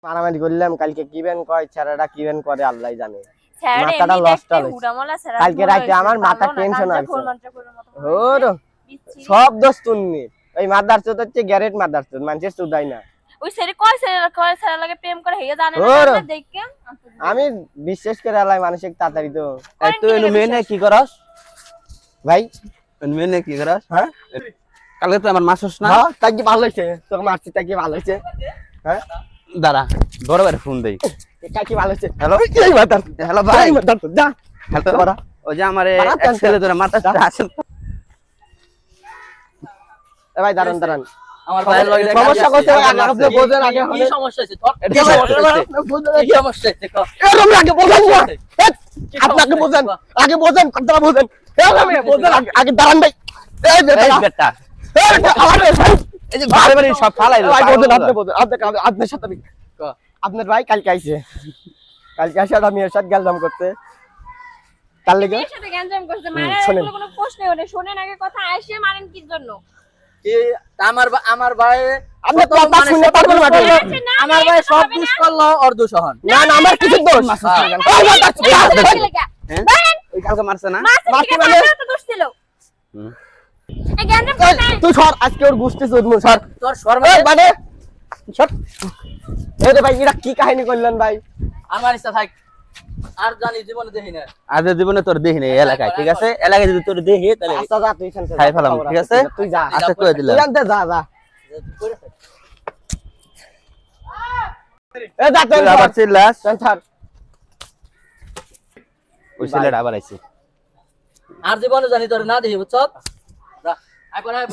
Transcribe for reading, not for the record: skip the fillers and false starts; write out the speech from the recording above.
মারামারি করলাম কালকে কিবেন কয় ছেড়াটা কিবেন করে আল্লাহ জানে মাথাটা লস্ট হলো কালকে রাতে আমার মাথা টেনশন আছে ওর সব দোষ তুমি এই মাদারচোদ হচ্ছে গ্যারেট মাদারচোদ মানুষের সুদাই না ওই সেরে কয় সেরে লাগে প্রেম করে হেয়া জানে না দেখকে আমি বিশ্বাস করে আলাই মানসিক তাড়াতাড়ি তো তুই মেনে কি করস ভাই মেনে কি করস হ্যাঁ কালকে তো আমার মাসস না হ্যাঁ তাই কি ভালো হইছে তোকে মারছি তাই কি ভালো হইছে হ্যাঁ দাঁড়া বড় বড় ফোন দেই তাই কি ভালো হইছে হ্যালো এই মাদার হ্যালো ভাই এই মাদার যা হ্যালো বড় ও যে আমারে এক ছেলে ধরে মারতে আসেন এ ভাই দাঁড়ান দাঁড়ান আমার ভাইয়ের লগে সমস্যা করতে আগে আপনি বোঝেন আগে কি সমস্যা আছে তোর কি সমস্যা আছে এরকম আগে বোঝেন না আপনাকে বোঝেন আগে বোঝেন কথাটা বোঝেন এরকম বোঝেন আগে দাঁড়ান ভাই এই বেটা আমার এই যে বারে বারে সব ফালাই ভাই বোঝেন আপনি বোঝেন আপনার সাথে আপনার ভাই কালকে আইছে কালকে আসে আমি এর সাথে গেলাম করতে তার লেগে এর সাথে গ্যাঞ্জাম করতে মানে কোনো প্রশ্নই ওঠে শুনেন আগে কথা আইসে মারেন কি জন্য কি আমার ভাই আপনি কথা শুনে পারবেন না আমার ভাই সব দোষ করলো ওর দোষ হন না না আমার কিছু দোষ ওই কালকে মারছে না মারতে মানে তো দোষ ছিল এই গ্যাঞ্জাম করতে তুই সর আজকে ওর গুষ্টি চোদমু সর তোর শর্ম মানে সর এই রে ভাই এরা কি কাহিনী করলেন ভাই আমার ইচ্ছা থাক আর জানি জীবনে দেখি না আজ জীবনে তোর দেখি নাই এলাকায় ঠিক আছে এলাকায় যদি তোর দেখি তাহলে আচ্ছা যা তুই এখান থেকে খাই ফেলাম ঠিক আছে তুই যা আচ্ছা কই দিলাম তুই আনতে যা যা এ যা তুই আবার চিল্লাস সেন্টার ওই ছেলেটা আবার আইছে আর জীবনে জানি তোর না দেখি বুঝছ আই পড়াই